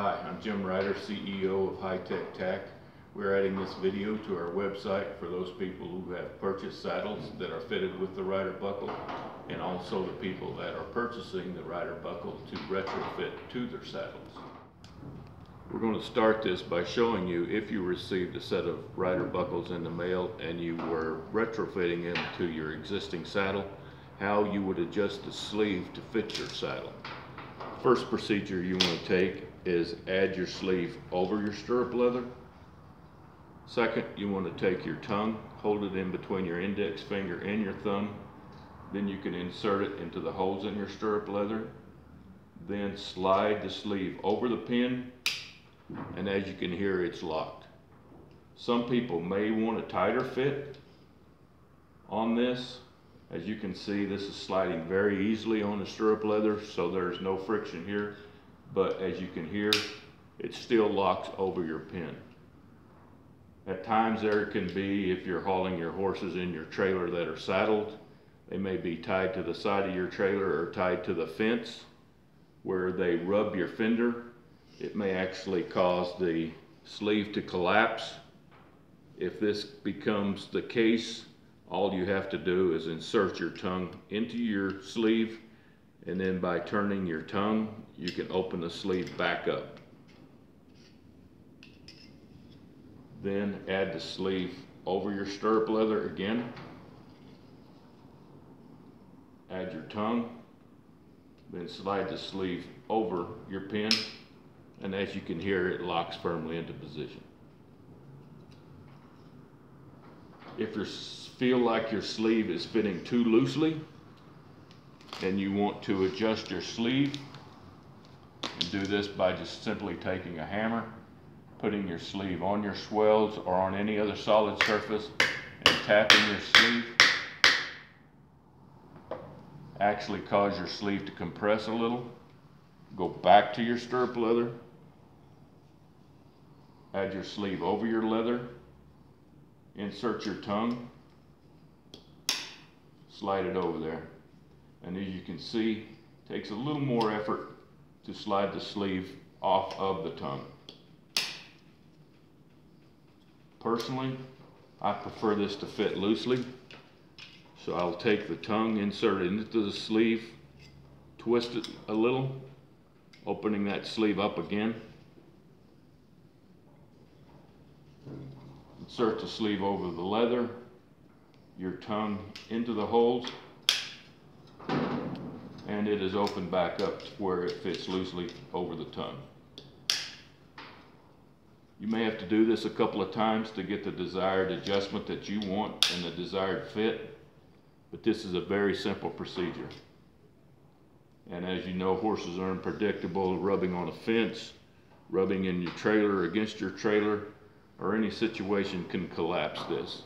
Hi, I'm Jim Ryder, CEO of Tack. We're adding this video to our website for those people who have purchased saddles that are fitted with the rider buckle, and also the people that are purchasing the rider buckle to retrofit to their saddles. We're going to start this by showing you if you received a set of rider buckles in the mail and you were retrofitting them to your existing saddle, how you would adjust the sleeve to fit your saddle. First procedure you want to take is add your sleeve over your stirrup leather. Second, you want to take your tongue, hold it in between your index finger and your thumb. Then you can insert it into the holes in your stirrup leather. Then slide the sleeve over the pin, and as you can hear, it's locked. Some people may want a tighter fit on this. As you can see, this is sliding very easily on the stirrup leather, so there's no friction here. But as you can hear, it still locks over your pin. At times there can be, if you're hauling your horses in your trailer that are saddled, they may be tied to the side of your trailer or tied to the fence where they rub your fender. It may actually cause the sleeve to collapse. If this becomes the case, all you have to do is insert your tongue into your sleeve, and then by turning your tongue, you can open the sleeve back up. Then add the sleeve over your stirrup leather again. Add your tongue, then slide the sleeve over your pin, and as you can hear, it locks firmly into position. If you feel like your sleeve is fitting too loosely and you want to adjust your sleeve, and do this by just simply taking a hammer, putting your sleeve on your swells or on any other solid surface and tapping your sleeve, actually cause your sleeve to compress a little. Go back to your stirrup leather, add your sleeve over your leather, insert your tongue, slide it over there. And as you can see, it takes a little more effort to slide the sleeve off of the tongue. Personally, I prefer this to fit loosely, so I'll take the tongue, insert it into the sleeve, twist it a little, opening that sleeve up again. Insert the sleeve over the leather, your tongue into the holes, and it is opened back up to where it fits loosely over the tongue. You may have to do this a couple of times to get the desired adjustment that you want and the desired fit, but this is a very simple procedure. And as you know, horses are unpredictable. Rubbing on a fence, rubbing in your trailer, against your trailer, or any situation can collapse this.